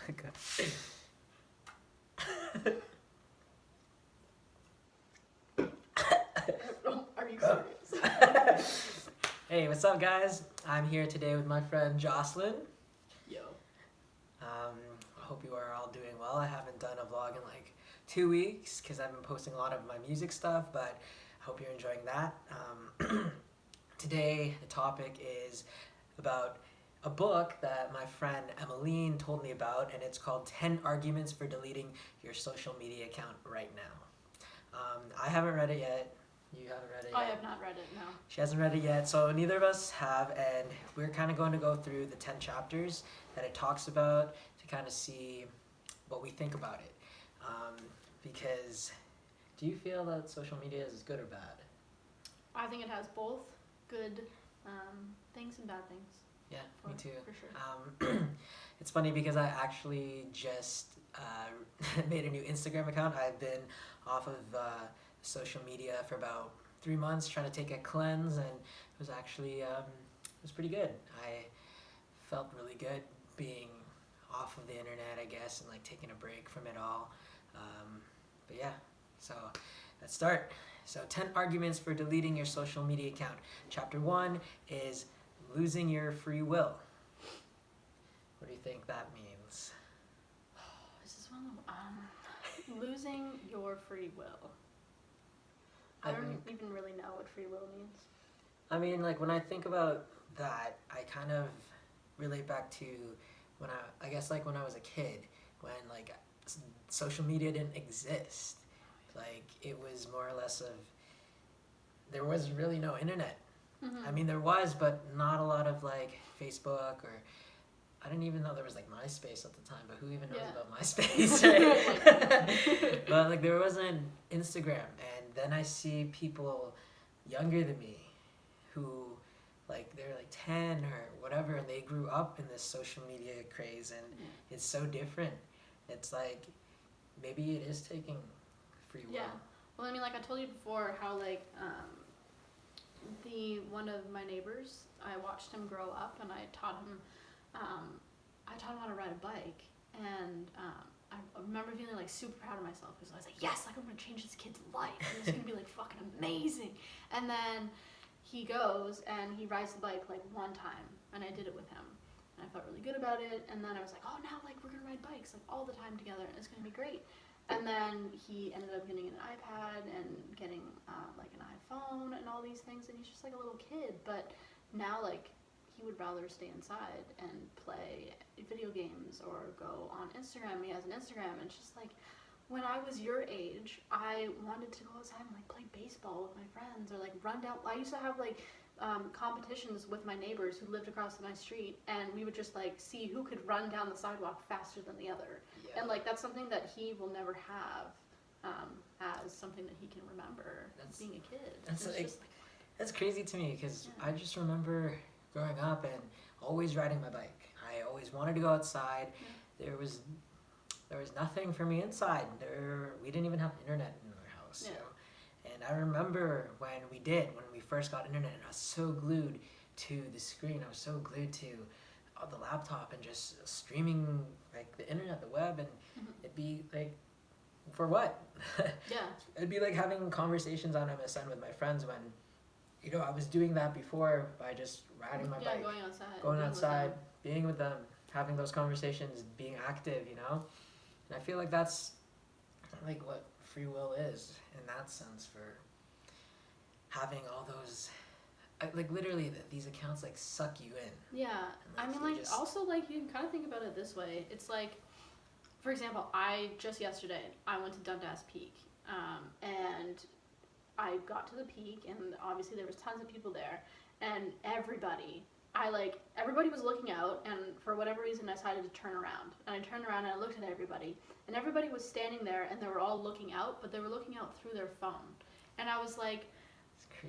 Are you serious? Hey, what's up, guys? I'm here today with my friend Joslyn. Yo. I hope you are all doing well. I haven't done a vlog in like 2 weeks because I've been posting a lot of my music stuff, but I hope you're enjoying that. Today, the topic is about a book that my friend Emmeline told me about, and it's called 10 Arguments for Deleting Your Social Media Account Right Now. I haven't read it yet. You haven't read it yet? I have not read it, no. She hasn't read it yet, so neither of us have, and we're kind of going to go through the 10 chapters that it talks about to kind of see what we think about it. Because do you feel that social media is good or bad? I think it has both good things and bad things. Yeah, me too. For sure. It's funny because I actually just made a new Instagram account. I've been off of social media for about 3 months, trying to take a cleanse, and it was actually it was pretty good. I felt really good being off of the internet, I guess, and like taking a break from it all. But yeah, so let's start. So 10 arguments for deleting your social media account. Chapter 1 is losing your free will. What do you think that means? Is this one? Losing your free will. I don't even really know what free will means. I mean, like when I think about that, I kind of relate back to when I guess like when I was a kid, when like social media didn't exist. Like it was more or less of, there was really no internet. Mm-hmm. I mean, there was, but not a lot of like Facebook, or I didn't even know there was like MySpace at the time, but who even knows about MySpace, right? But like there wasn't Instagram, and then I see people younger than me who like they're like 10 or whatever, and they grew up in this social media craze, and it's so different. It's like maybe it is taking free will. Yeah. Well, I mean, like I told you before, how like one of my neighbors, I watched him grow up, and I taught him how to ride a bike, and I remember feeling like super proud of myself because I was like, yes, like I'm gonna change this kid's life, and it's gonna be like fucking amazing. And then he goes and he rides the bike like one time, and I did it with him, and I felt really good about it. And then I was like, oh, now like we're gonna ride bikes like all the time together, and it's gonna be great. And then he ended up getting an iPad and getting like an iPhone and all these things, and he's just like a little kid. But now like he would rather stay inside and play video games or go on Instagram. He has an Instagram, and it's just like, when I was your age, I wanted to go outside and like play baseball with my friends, or like run down. I used to have like competitions with my neighbors who lived across my street, and we would just like see who could run down the sidewalk faster than the other. Yeah. And like that's something that he will never have as something that he can remember as being a kid. That's crazy to me because I just remember growing up and always riding my bike. I always wanted to go outside. Yeah. There was nothing for me inside. We didn't even have internet in our house. Yeah. You know? And I remember when we first got internet, and I was so glued to the screen. I was so glued to the laptop and just streaming like the internet, the web, and it'd be like, for what? Yeah. It'd be like having conversations on MSN with my friends when, you know, I was doing that before by just riding my bike. Going outside, being with them, having those conversations, being active, you know? And I feel like that's like what free will is in that sense, for having all those, like literally these accounts like suck you in. Yeah, I mean like also like you can kind of think about it this way. It's like, for example, just yesterday I went to Dundas Peak, and I got to the peak, and obviously there was tons of people there, and everybody was looking out, and for whatever reason I decided to turn around. And I turned around and I looked at everybody, and everybody was standing there, and they were all looking out, but they were looking out through their phone. And I was like,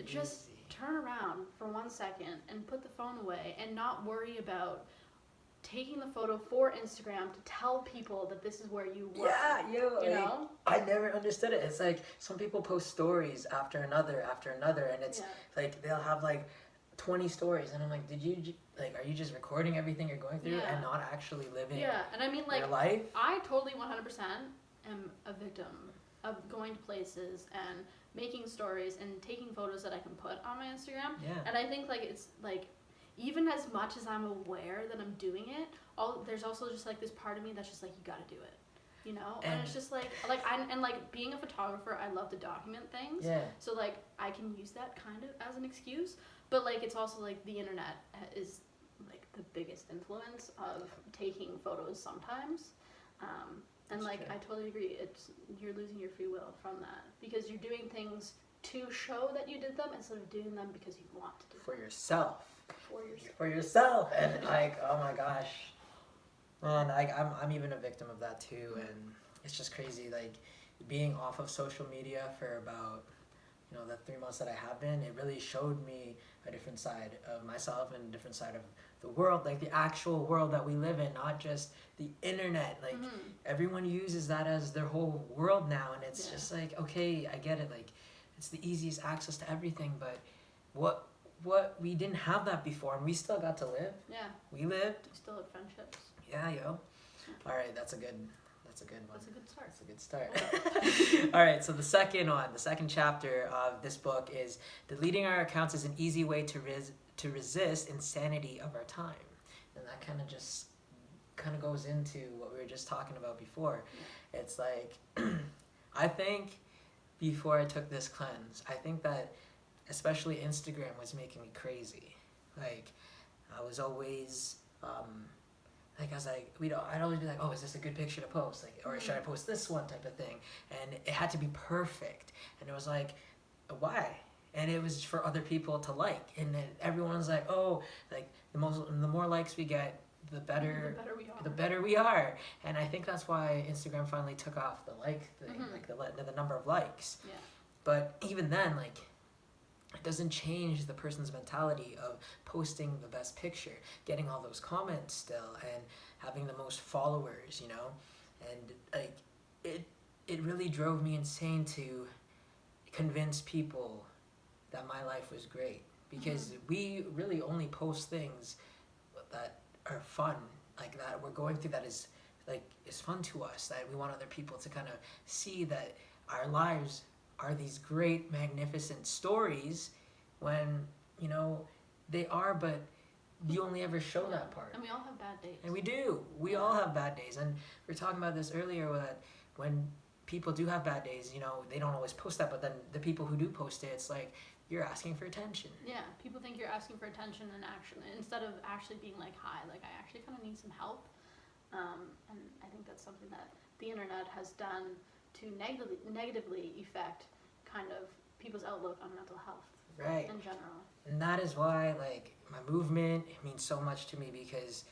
just turn around for 1 second and put the phone away and not worry about taking the photo for Instagram to tell people that this is where you were. Yeah, you know? I never understood it. It's like some people post stories after another, and it's like they'll have like 20 stories, and I'm like, are you just recording everything you're going through and not actually living and I mean, like, your life? I totally 100% am a victim of going to places and making stories and taking photos that I can put on my Instagram. And I think, like, it's like, even as much as I'm aware that I'm doing it, there's also just like this part of me that's just like, you gotta do it. You know, and it's just like being a photographer, I love to document things. So like I can use that kind of as an excuse, but like it's also like the internet is like the biggest influence of taking photos sometimes. And like I totally agree, you're losing your free will from that because you're doing things to show that you did them instead of doing them because you want to do them. For yourself. And like, oh my gosh. Man, I'm even a victim of that too, and it's just crazy. Like being off of social media for about the 3 months that I have been, it really showed me a different side of myself and a different side of the world, like the actual world that we live in, not just the internet. Like everyone uses that as their whole world now, and it's just like, okay, I get it. Like it's the easiest access to everything, but what we didn't have that before, and we still got to live. We lived. We still have friendships. Yeah, yo. All right, that's a good one. That's a good start. That's a good start. All right, so the second chapter of this book is deleting our accounts is an easy way to resist insanity of our time, and that kind of goes into what we were just talking about before. It's like I think before I took this cleanse, I think that especially Instagram was making me crazy. Like I was always like I was like, I'd always be like, oh, is this a good picture to post? Like, or should I post this one type of thing? And it had to be perfect. And it was like, why? And it was for other people to like. And then everyone was like, oh, like the more likes we get, the better we are. And I think that's why Instagram finally took off the like thing, like the number of likes. But even then, like, it doesn't change the person's mentality of posting the best picture, getting all those comments still, and having the most followers, And like it really drove me insane to convince people that my life was great, because we really only post things that are fun, like that we're going through, that is fun to us, that we want other people to kind of see that our lives are these great, magnificent stories when, they are, but you only ever show that part. And we all have bad days. And we do. We all have bad days. And we were talking about this earlier, that when people do have bad days, they don't always post that, but then the people who do post it, it's like, you're asking for attention. Yeah, people think you're asking for attention and action, instead of actually being like, hi, like I actually kind of need some help. And I think that's something that the internet has done to negatively affect kind of people's outlook on mental health in general. And that is why, like, my movement means so much to me, because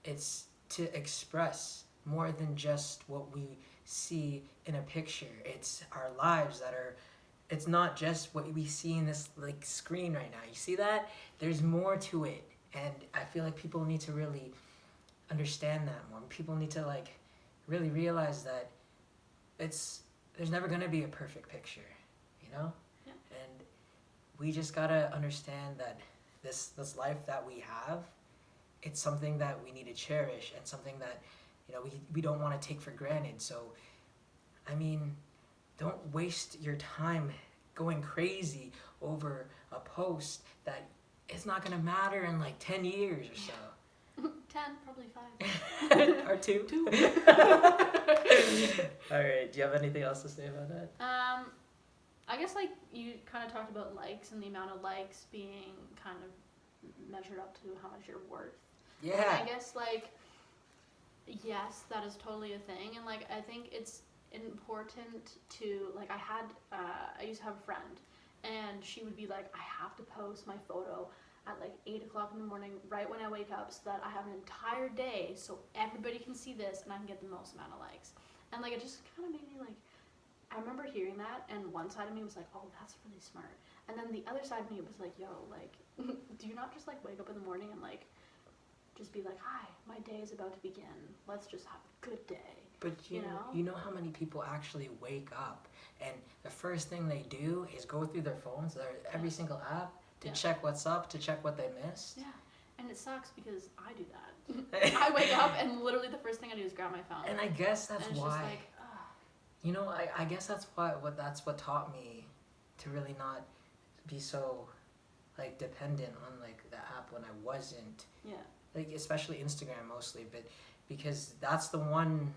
it's to express more than just what we see in a picture. It's our lives that are, it's not just what we see in this like screen right now. You see that? There's more to it. And I feel like people need to really understand that more. People need to like really realize that there's never going to be a perfect picture, Yeah. And we just got to understand that this life that we have, it's something that we need to cherish, and something that, we don't want to take for granted. So, I mean, don't waste your time going crazy over a post that it's not going to matter in like 10 years or so. 10, probably 5. Or 2? 2. All right, do you have anything else to say about that? I guess like you kind of talked about likes and the amount of likes being kind of measured up to how much you're worth. Yeah. And I guess like, yes, that is totally a thing. And like, I think it's important to, like, I used to have a friend, and she would be like, I have to post my photo at like 8 o'clock in the morning, right when I wake up, so that I have an entire day so everybody can see this and I can get the most amount of likes. And like, it just kind of made me like, I remember hearing that, and one side of me was like, oh, that's really smart. And then the other side of me was like, yo, like, do you not just like wake up in the morning and like just be like, hi, my day is about to begin, let's just have a good day. But you know how many people actually wake up and the first thing they do is go through their phones, every single app, to check what's up, to check what they missed. Yeah. And it sucks because I do that. I wake up and literally the first thing I do is grab my phone. And I guess that's and it's why. Just like, you know, I guess that's what taught me to really not be so like dependent on like the app when I wasn't. Yeah. Like especially Instagram mostly, but because that's the one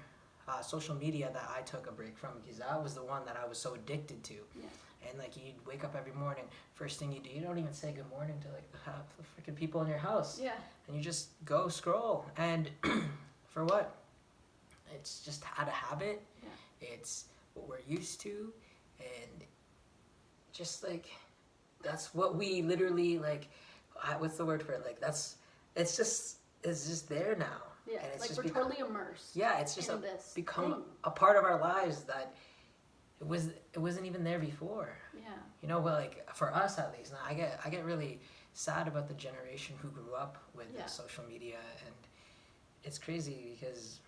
social media that I took a break from, because that was the one that I was so addicted to. Yeah. And like you'd wake up every morning, first thing you do, you don't even say good morning to like half the freaking people in your house. Yeah. And you just go scroll. And for what? It's just out of habit. Yeah. It's what we're used to. And just like, that's what we literally like, what's the word for it? Like it's just there now. Yeah, and it's like just we're totally immersed. Yeah, it's just become thing. a part of our lives that it wasn't even there before. Yeah. You know, well, like for us at least, I get really sad about the generation who grew up with social media, and it's crazy because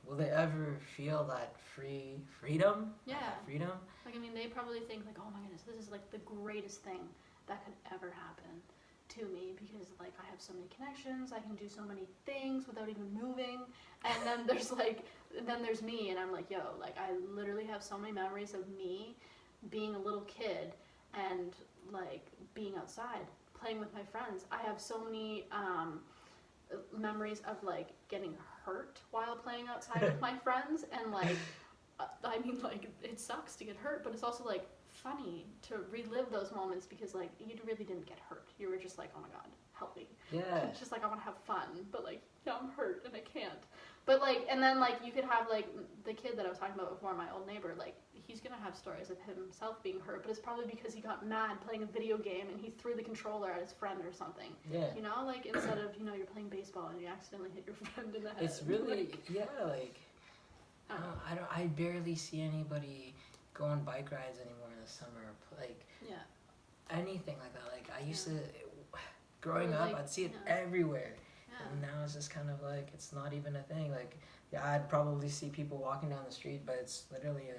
will they ever feel that freedom? Yeah. Freedom. Like I mean, they probably think like, oh my goodness, this is like the greatest thing that could ever happen to me because like I have so many connections, I can do so many things without even moving, and then there's me, and I'm like, yo, like I literally have so many memories of me being a little kid and like being outside playing with my friends. I have so many memories of like getting hurt while playing outside with my friends, and like I mean like it sucks to get hurt, but it's also like funny to relive those moments because like you really didn't get hurt. You were just like, oh my god, help me. Yeah. It's just like I want to have fun, but like yeah, I'm hurt and I can't. But like, and then like you could have like the kid that I was talking about before, my old neighbor, like he's gonna have stories of himself being hurt, but it's probably because he got mad playing a video game and he threw the controller at his friend or something. Yeah. You know, like instead of, you know, you're playing baseball and you accidentally hit your friend in the head. It's really like, like I barely see anybody go on bike rides anymore in the summer, like anything like that. Like I used to, growing up, I'd see it everywhere, and now it's just kind of like it's not even a thing. Like I'd probably see people walking down the street, but it's literally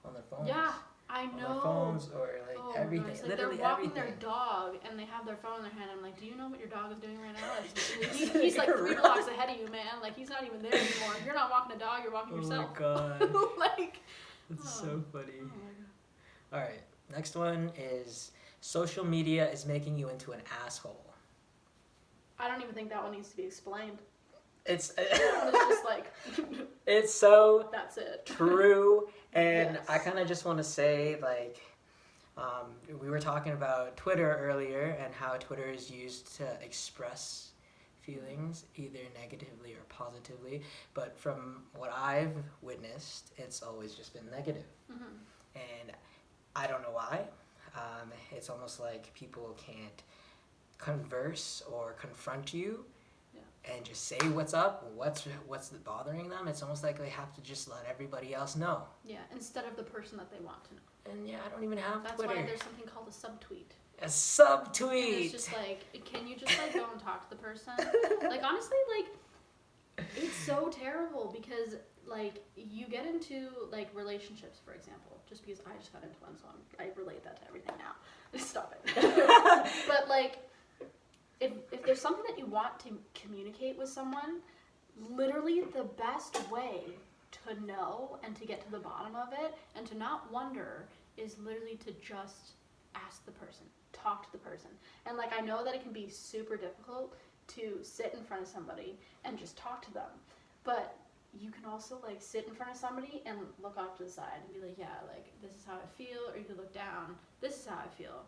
on their phones. Yeah, I know. On their phones or like everything. Like literally they're walking everything. their dog and they have their phone in their hand. I'm like, do you know what your dog is doing right now? He's like 3 blocks ahead of you, man. Like he's not even there anymore. You're not walking a dog. You're walking yourself. Oh my god. Like. That's so funny. Oh my god. All right, next one is social media is making you into an asshole. I don't even think that one needs to be explained. It's just like it's so that's it. True, and Yes. I kind of just want to say like we were talking about Twitter earlier and how Twitter is used to express feelings either negatively or positively, but from what I've witnessed, it's always just been negative. Mm-hmm. And I don't know why. It's almost like people can't converse or confront you and just say what's up, what's bothering them. It's almost like they have to just let everybody else know. Yeah, instead of the person that they want to know. And I don't even have That's Twitter. why there's something called a subtweet. A subtweet. And it's just like, can you just like go and talk to the person? Like honestly, like it's so terrible because like you get into like relationships, for example, just because I just got into one, so I relate that to everything now. Stop it. But like if there's something that you want to communicate with someone, literally the best way to know and to get to the bottom of it and to not wonder is literally to just ask the person, talk to the person. And like I know that it can be super difficult to sit in front of somebody and just talk to them, but you can also like sit in front of somebody and look off to the side and be like, yeah, like this is how I feel, or you could look down, this is how I feel,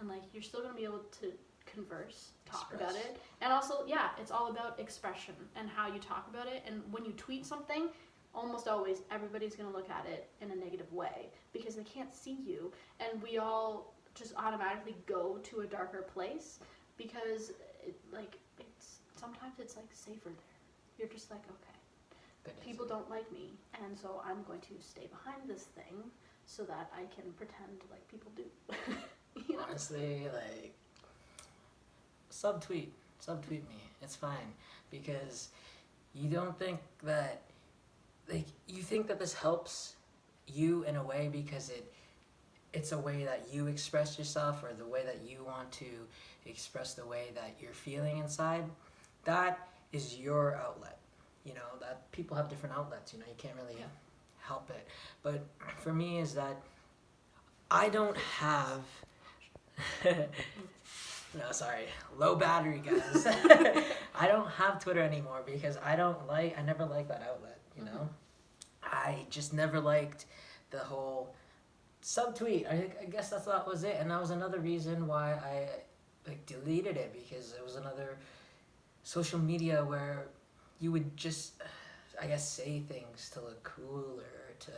and like you're still gonna be able to converse, talk about it. And also, it's all about expression and how you talk about it. And when you tweet something, almost always everybody's going to look at it in a negative way because they can't see you, and we all just automatically go to a darker place because sometimes it's like safer there. You're just like, okay, people don't like me, and so I'm going to stay behind this thing so that I can pretend like people do. You know? Honestly, like subtweet me. It's fine, because you don't think that, like, you think that this helps you in a way because it's a way that you express yourself, or the way that you want to express the way that you're feeling inside, that is your outlet. You know, that people have different outlets, you know, you can't really help it. But for me is that I don't have no, sorry, low battery, guys. I don't have Twitter anymore because I never liked that outlet, you know? I just never liked the whole subtweet. I guess that was it, and that was another reason why I deleted it, because it was another social media where you would just, I guess, say things to look cool, or to,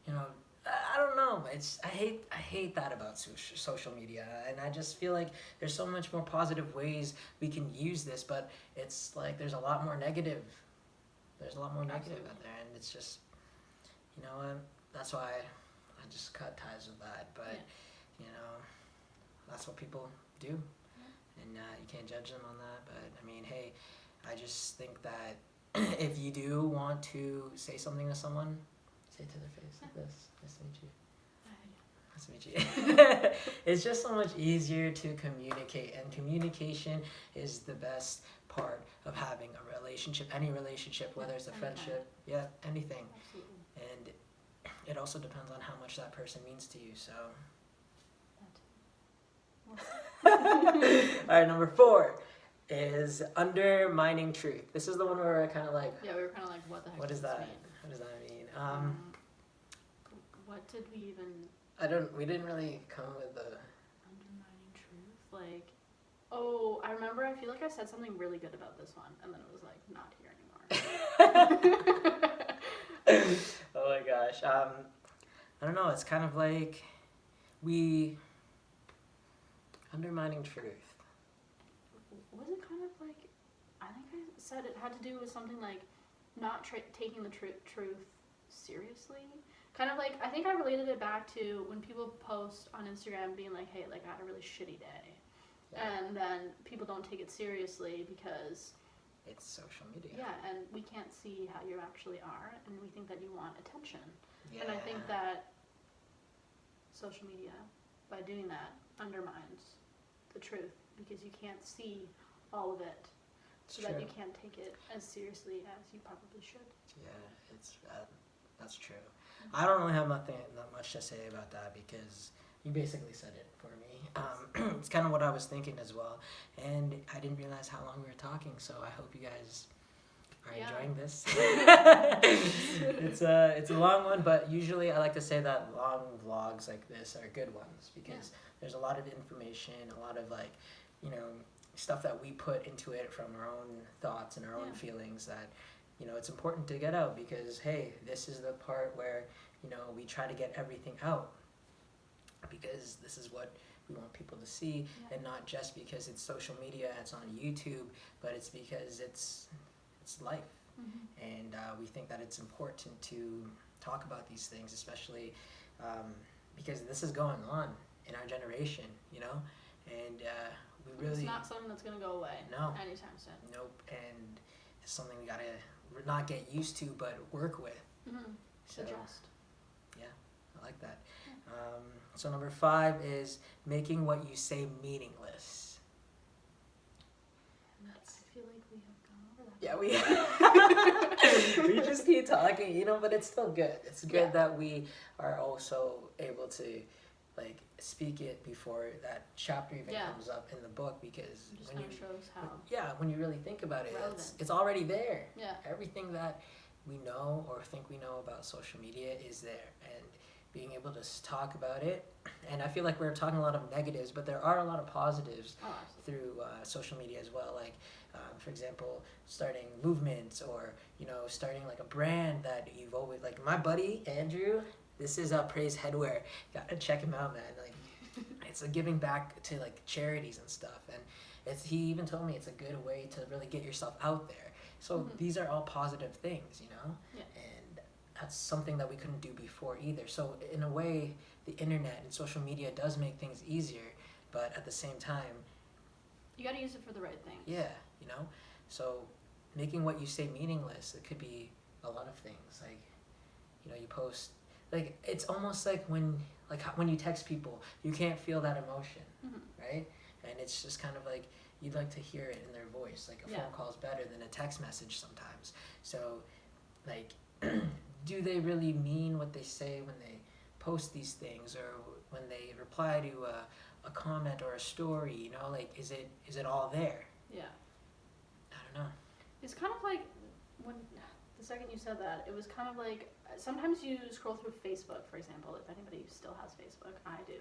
you know, I don't know. I hate that about social media, and I just feel like there's so much more positive ways we can use this, but it's like there's a lot more negative. There's a lot more negative out there, and it's just, you know, that's why I just cut ties with that. But you know, that's what people do, and you can't judge them on that. But I mean, hey, I just think that if you do want to say something to someone, say it to their face like this. Nice to meet you. Nice to meet you. It's just so much easier to communicate, and communication is the best part of having a relationship, any relationship, whether it's a friendship, anything. Absolutely. And it also depends on how much that person means to you, so. Alright, number 4 is undermining truth. This is the one where we're kind of like, we were kind of like, what the heck what does is this that? mean? What does that mean? What did we even... We didn't really come with a... Undermining truth? Like, oh, I remember, I feel like I said something really good about this one, and then it was like, not here anymore. Oh my gosh. I don't know, it's kind of like undermining truth. Was it kind of like, I think I said it had to do with something like not taking the truth seriously. Kind of like, I think I related it back to when people post on Instagram being like, hey, like I had a really shitty day. And then people don't take it seriously because it's social media. Yeah, and we can't see how you actually are, and we think that you want attention. Yeah. And I think that social media, by doing that, undermines the truth, because you can't see all of it, so that you can't take it as seriously as you probably should. Yeah, that's true. I don't really have not much to say about that, because you basically said it for me. It's kind of what I was thinking as well, and I didn't realize how long we were talking, so I hope you guys are enjoying this. It's a long one, but usually I like to say that long vlogs like this are good ones, because there's a lot of information, a lot of like, you know, stuff that we put into it from our own thoughts and our own feelings that, you know, it's important to get out, because hey, this is the part where, you know, we try to get everything out, because this is what we want people to see, and not just because it's social media, it's on YouTube, but it's because it's life. And we think that it's important to talk about these things, especially because this is going on in our generation, you know, and we really... It's not something that's going to go away anytime soon. Nope, and it's something we gotta not get used to, but work with. So, adjust. Yeah, I like that. So number 5 is making what you say meaningless. I feel like we have gone over that. Yeah, we just keep talking, you know, but it's still good. It's good that we are also able to like speak it before that chapter even comes up in the book, because it just kind of shows how when you really think about it, it's already there. Yeah. Everything that we know or think we know about social media is there, and being able to talk about it. And I feel like we're talking a lot of negatives, but there are a lot of positives through social media as well. Like, for example, starting movements, or, you know, starting like a brand that you've always, like my buddy, Andrew, this is Praise Headwear. Gotta check him out, man. Like, it's a giving back to like charities and stuff. And he even told me it's a good way to really get yourself out there. So these are all positive things, you know? Yeah. And that's something that we couldn't do before either. So in a way, the internet and social media does make things easier, but at the same time, you gotta use it for the right things. Yeah, you know? So making what you say meaningless, it could be a lot of things. Like, you know, you post, like, it's almost like when, like when you text people, you can't feel that emotion, Mhm. right? And it's just kind of like you'd like to hear it in their voice. Like a phone call is better than a text message sometimes. So, like, do they really mean what they say when they post these things, or when they reply to a comment or a story? You know, like is it all there? Yeah. I don't know. It's kind of like when the second you said that, it was kind of like sometimes you scroll through Facebook, for example. If anybody still has Facebook, I do.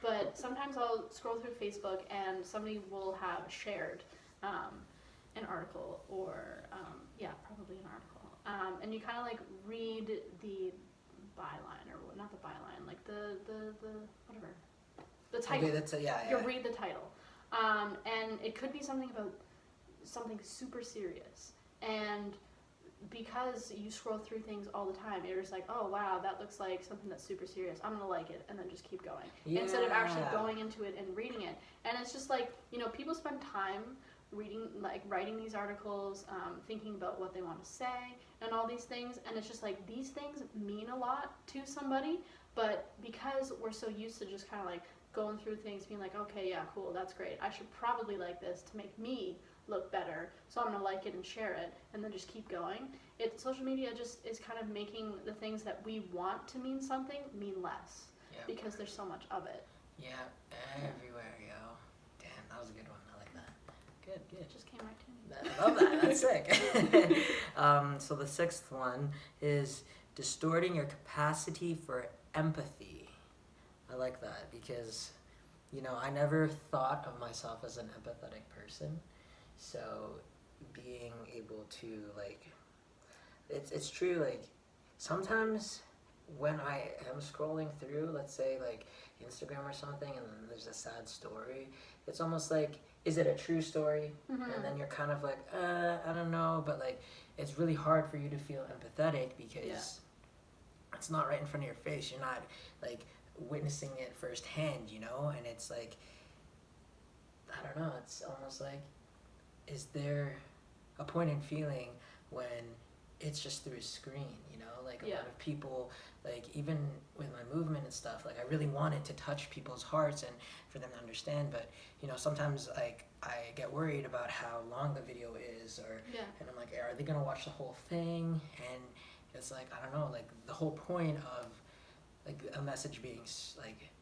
But sometimes I'll scroll through Facebook and somebody will have shared an article, or probably an article, and you kind of like read the byline, or not the byline, like the whatever, the title. Okay, that's You read the title, and it could be something about something super serious, and because you scroll through things all the time, you're just like, oh wow, that looks like something that's super serious, I'm gonna like it, and then just keep going, instead of actually going into it and reading it. And it's just like, people spend time reading, like writing these articles, thinking about what they want to say and all these things, and it's just like these things mean a lot to somebody, but because we're so used to just kind of like going through things, being like, okay, yeah, cool, that's great, I should probably like this to make me look better, so I'm gonna like it and share it, and then just keep going. Social media just is kind of making the things that we want to mean something mean less, because there's so much of it. Yeah, everywhere, yo. Damn, that was a good one. I like that. Good. It just came right to me. I love that. That's sick. So the sixth one is distorting your capacity for empathy. I like that because, I never thought of myself as an empathetic person. So being able to, like, it's true, like, sometimes when I am scrolling through, let's say, like, Instagram or something, and then there's a sad story, it's almost like, is it a true story? Mm-hmm. And then you're kind of like, I don't know, but, like, it's really hard for you to feel empathetic because it's not right in front of your face. You're not, like, witnessing it firsthand, and it's like, I don't know, it's almost like, is there a point in feeling when it's just through a screen, like a lot of people, like even with my movement and stuff, like I really wanted to touch people's hearts and for them to understand, but sometimes like I get worried about how long the video is, and I'm like, are they gonna watch the whole thing? And it's like, I don't know, like the whole point of like a message being like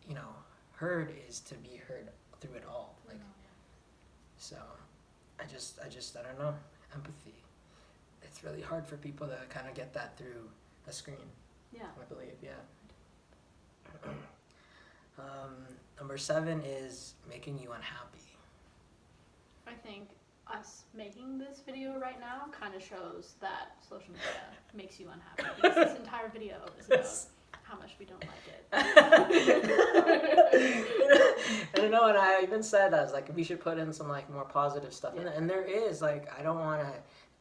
heard is to be heard through it all, like so I just I don't know, empathy. It's really hard for people to kind of get that through a screen. Yeah. I believe, Number 7 is making you unhappy. I think us making this video right now kind of shows that social media makes you unhappy, because this entire video is about how much we don't like it. I don't know, and I even said that, I was like, we should put in some like more positive stuff in it. And there is, like, I don't want to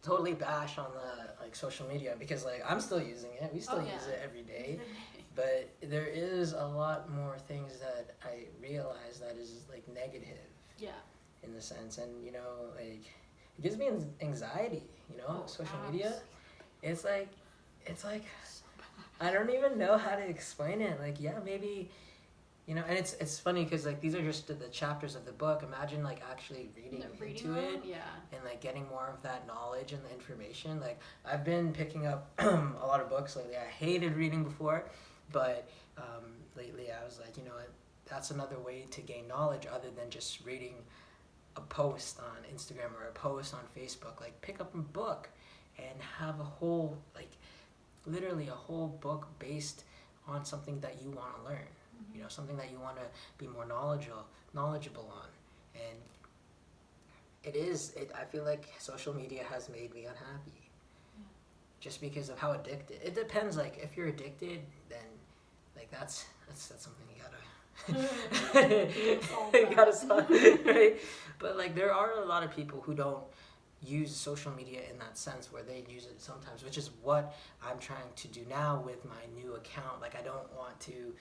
totally bash on the like social media, because like I'm still using it, we still use it every day, but there is a lot more things that I realize that is like negative in the sense, and like it gives me anxiety, social media. It's like I don't even know how to explain it. Like, maybe, and it's funny because like these are just the chapters of the book. Imagine like actually reading into it, and like getting more of that knowledge and the information. Like I've been picking up a lot of books lately. I hated reading before, but lately I was like, that's another way to gain knowledge other than just reading a post on Instagram or a post on Facebook. Like pick up a book and have a whole, like literally a whole book based on something that you want to learn. Something that you want to be more knowledgeable on. And I feel like social media has made me unhappy. Just because of how addicted. It depends, like if you're addicted, then like that's something you gotta solve, right? But like there are a lot of people who don't use social media in that sense, where they use it sometimes, which is what I'm trying to do now with my new account. Like I don't want to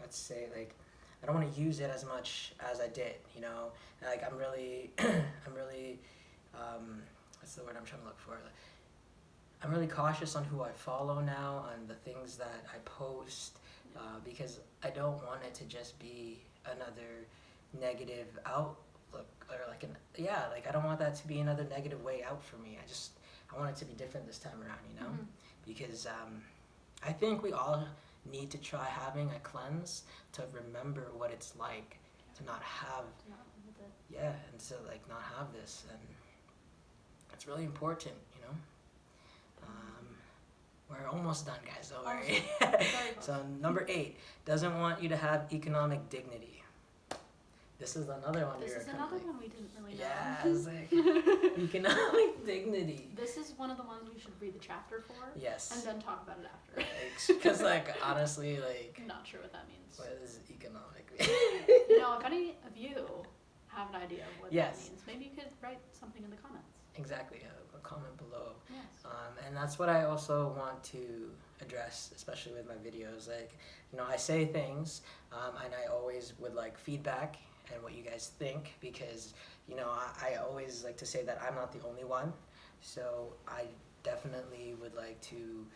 let's say, like I don't want to use it as much as I did, like I'm really what's the word I'm trying to look for, I'm really cautious on who I follow now, on the things that I post, because I don't want it to just be another negative outlook, or like I don't want that to be another negative way out for me. I want it to be different this time around, you know, because I think we all need to try having a cleanse to remember what it's like to not have, and to like not have this, and it's really important, you know. We're almost done, guys, don't worry. So number 8, doesn't want you to have economic dignity. This is another one. This is another one we didn't really know. Yeah, it's like economic dignity. This is one of the ones we should read the chapter for. Yes. And then talk about it after. Because honestly, I'm not sure what that means. What is economic? If any of you have an idea of what that means, maybe you could write something in the comments. Exactly, a comment below. Yes. And that's what I also want to address, especially with my videos. I say things, and I always would like feedback and what you guys think, because I always like to say that I'm not the only one, so I definitely would like to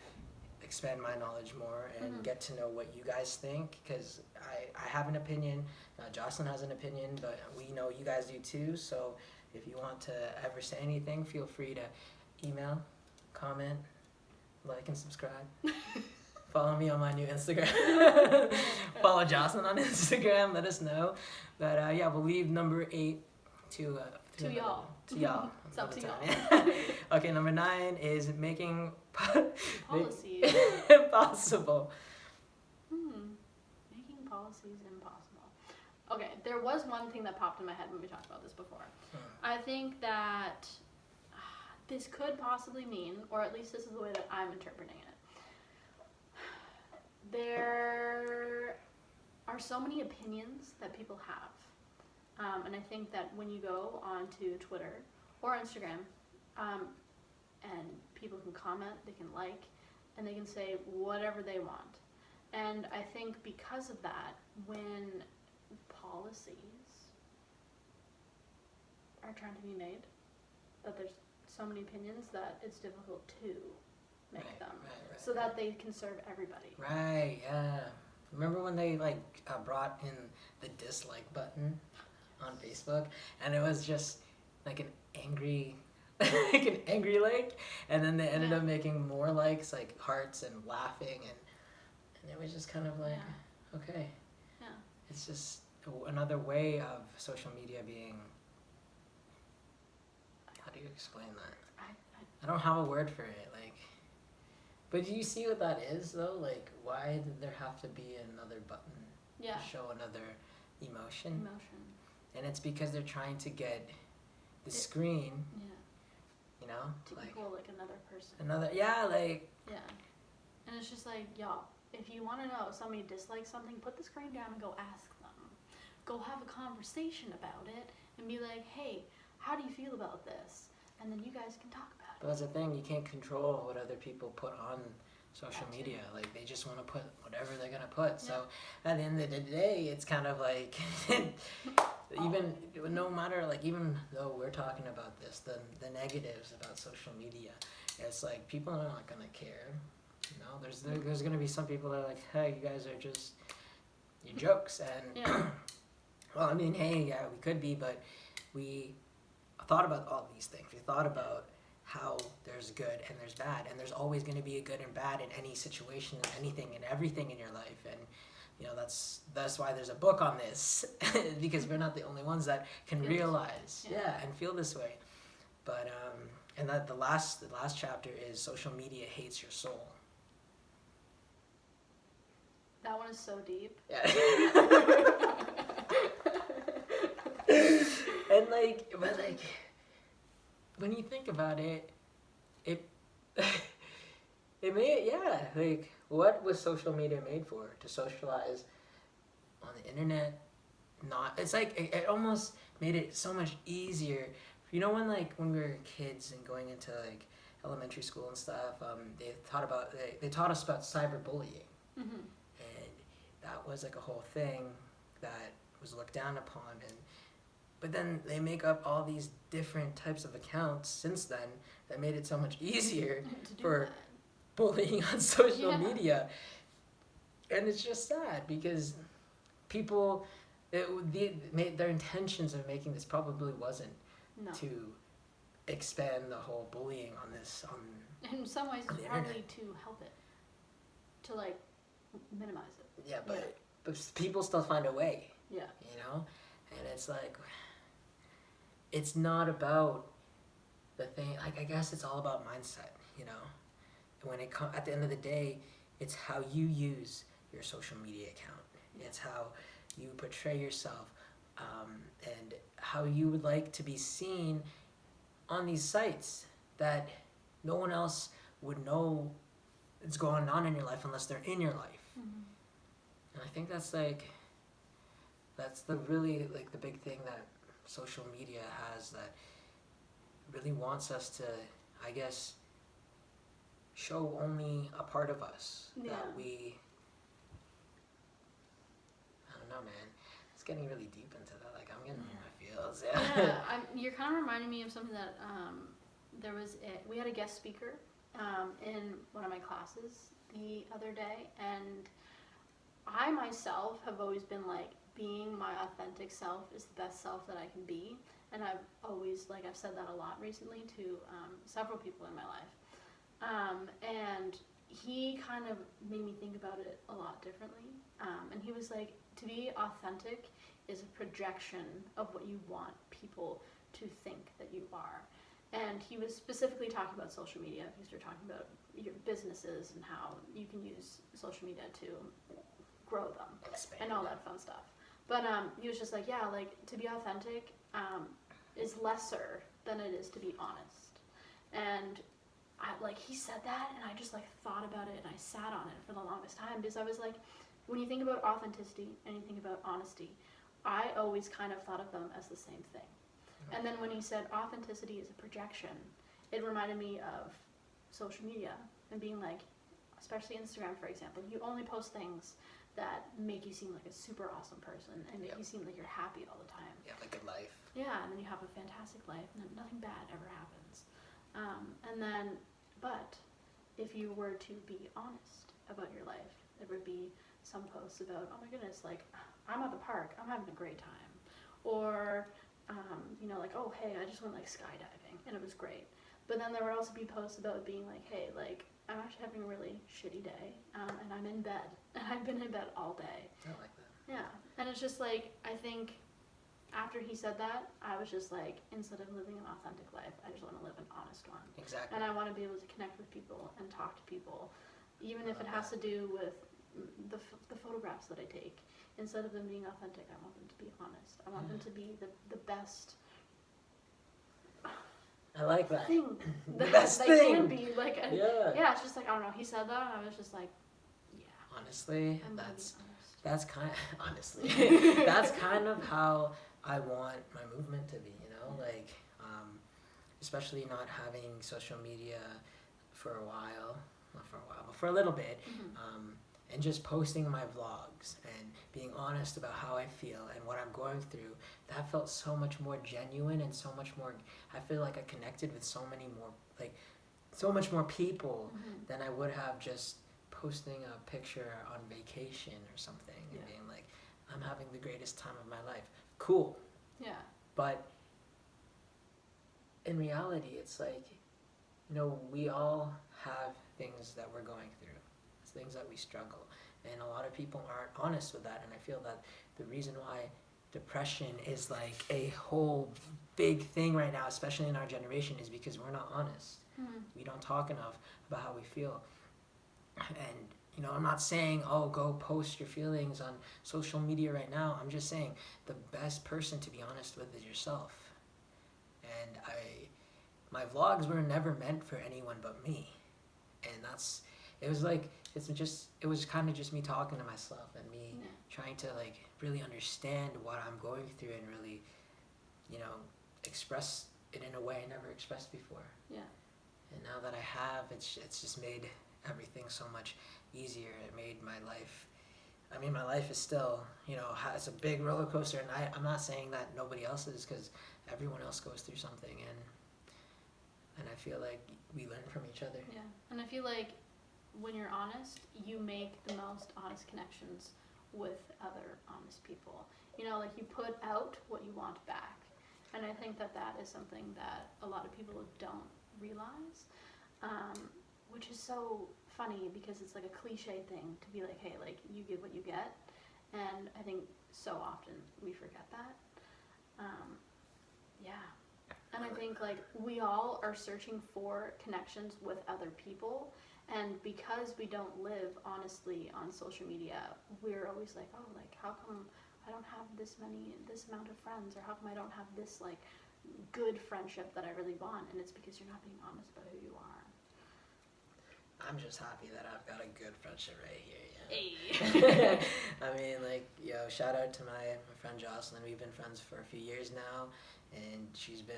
expand my knowledge more and get to know what you guys think, because I have an opinion, Joslyn has an opinion, but we know you guys do too. So if you want to ever say anything, feel free to email, comment, like, and subscribe. Follow me on my new Instagram. Follow Joslyn on Instagram. Let us know. But we'll leave number 8 to y'all. To y'all. It's up to y'all. Okay, number 9 is making policies impossible. Making policies impossible. Okay, there was one thing that popped in my head when we talked about this before. I think that this could possibly mean, or at least this is the way that I'm interpreting it, there are so many opinions that people have. And I think that when you go onto Twitter or Instagram, and people can comment, they can like, and they can say whatever they want. And I think because of that, when policies are trying to be made, that there's so many opinions that it's difficult to make them so that they can serve everybody. Right, yeah. Remember when they brought in the dislike button on Facebook, and it was just like an angry like, and then they ended up making more likes, like hearts and laughing, and it was just kind of like, okay. Yeah. It's just another way of social media being, how do you explain that? I don't have a word for it, but do you see what that is though? Why did there have to be another button to show another emotion? And it's because they're trying to get the screen, to equal another person. And it's just y'all, if you want to know if somebody dislikes something, put the screen down and go ask them. Go have a conversation about it and be like, hey, how do you feel about this? And then you guys can talk about it. But that's the thing, you can't control what other people put on social media. They just want to put whatever they're going to put. So at the end of the day, it's kind of even no matter, even though we're talking about this, the negatives about social media, it's people are not going to care. There's going to be some people that are like, hey, you guys are just your jokes. And well, I mean, hey, yeah, we could be, but we thought about all these things. We thought about how there's good and there's bad, and there's always going to be a good and bad in any situation, anything and everything in your life. And that's why there's a book on this, because we're not the only ones that can realize and feel this way. But and that the last chapter is social media hates your soul. That one is so deep. Yeah. And when you think about it, what was social media made for? To socialize on the internet? It almost made it so much easier. When we were kids and going into elementary school and stuff, they taught us about cyberbullying. And that was a whole thing that was looked down upon, and But then they make up all these different types of accounts since then that made it so much easier for bullying on social media. And it's just sad because people, their intentions of making this probably wasn't to expand the whole bullying on this. In some ways, it's probably to help it, to like minimize it. Yeah, but people still find a way. Yeah. You know, and it's like, it's not about the thing. Like, I guess it's all about mindset. You know, when it at the end of the day, it's how you use your social media account. It's how you portray yourself, and how you would like to be seen on these sites that no one else would know is going on in your life unless they're in your life. And I think that's the really like the big thing that social media has, that really wants us to, I guess, show only a part of us that we. I don't know, man. It's getting really deep into that. Like, I'm getting in my feels. You're kind of reminding me of something that we had a guest speaker in one of my classes the other day, and I myself have always been like, being my authentic self is the best self that I can be, and I've always, like, I've said that a lot recently to several people in my life, and he kind of made me think about it a lot differently, and he was like, to be authentic is a projection of what you want people to think that you are. And he was specifically talking about social media, because you're talking about your businesses and how you can use social media to grow them and all that fun stuff. But he was just like, yeah, like, to be authentic is lesser than it is to be honest. And he said that, and I just like thought about it, and I sat on it for the longest time, because I was like, when you think about authenticity and you think about honesty, I always kind of thought of them as the same thing. And then when he said authenticity is a projection, it reminded me of social media and being like, especially Instagram, for example, you only post things that make you seem like a super awesome person and make you seem like you're happy all the time. You have a good life. Yeah, and then you have a fantastic life, and then nothing bad ever happens. But if you were to be honest about your life, there would be some posts about, oh my goodness, like, I'm at the park, I'm having a great time. Or, like, oh, hey, I just went, like, skydiving, and it was great. But then there would also be posts about being like, hey, like, I'm actually having a really shitty day, and I'm in bed, and I've been in bed all day. I like that. Yeah, and it's just like, I think after he said that, I was just like, instead of living an authentic life, I just want to live an honest one. Exactly. And I want to be able to connect with people and talk to people, even if it has to do with the photographs that I take. Instead of them being authentic, I want them to be honest. I want them to be the best. I like that. Thing The best they thing. can be. Like, it's just like, I don't know. He said that, and I was just like, yeah. Honestly, I'm that's kind of, honestly, that's kind of how I want my movement to be. You know, like, especially not having social media for a while, not for a while, but for a little bit. And just posting my vlogs and being honest about how I feel and what I'm going through, that felt so much more genuine and so much more, I feel like I connected with so much more people than I would have just posting a picture on vacation or something and being like, I'm having the greatest time of my life. Cool. Yeah. But in reality, it's like, we all have things that we're going through. Things that we struggle, and a lot of people aren't honest with that, and I feel that the reason why depression is like a whole big thing right now, especially in our generation, is because we're not honest. We don't talk enough about how we feel. And I'm not saying, oh, go post your feelings on social media right now. I'm just saying the best person to be honest with is yourself. And my vlogs were never meant for anyone but me, and it was kind of just me talking to myself and me trying to like really understand what I'm going through and really, express it in a way I never expressed before. Yeah. And now that I have, it's just made everything so much easier. It made my life I mean, my life is still, you know, it's a big roller coaster, and I'm not saying that nobody else is, because everyone else goes through something, and I feel like we learn from each other. Yeah, and I feel like when you're honest, you make the most honest connections with other honest people. You know, like you put out what you want back, and I think that is something that a lot of people don't realize, which is so funny because it's like a cliche thing to be like, hey, like you get what you get, and I think so often we forget that. Yeah, and I think like we all are searching for connections with other people, and because we don't live honestly on social media, we're always like, oh, like how come I don't have this amount of friends, or how come I don't have this like good friendship that I really want? And it's because you're not being honest about who you are. I'm just happy that I've got a good friendship right here. Yeah. Hey. I mean, like, shout out to my friend Joslyn. We've been friends for a few years now, and she's been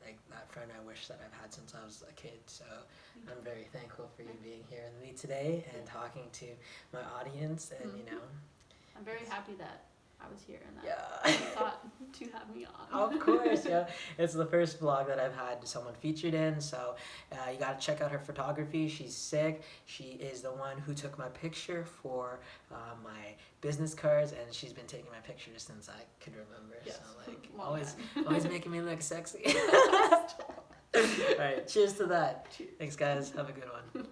like that friend I wish that I've had since I was a kid. So I'm very thankful for you being here with me today and talking to my audience. And I'm very happy that I was here and that yeah. you thought to have me on. Of course, yeah. It's the first vlog that I've had someone featured in, so you gotta check out her photography. She's sick. She is the one who took my picture for my business cards, and she's been taking my pictures since I could remember. Yes. So like Well always making me look sexy. All right, cheers to that. Cheers. Thanks, guys. Have a good one.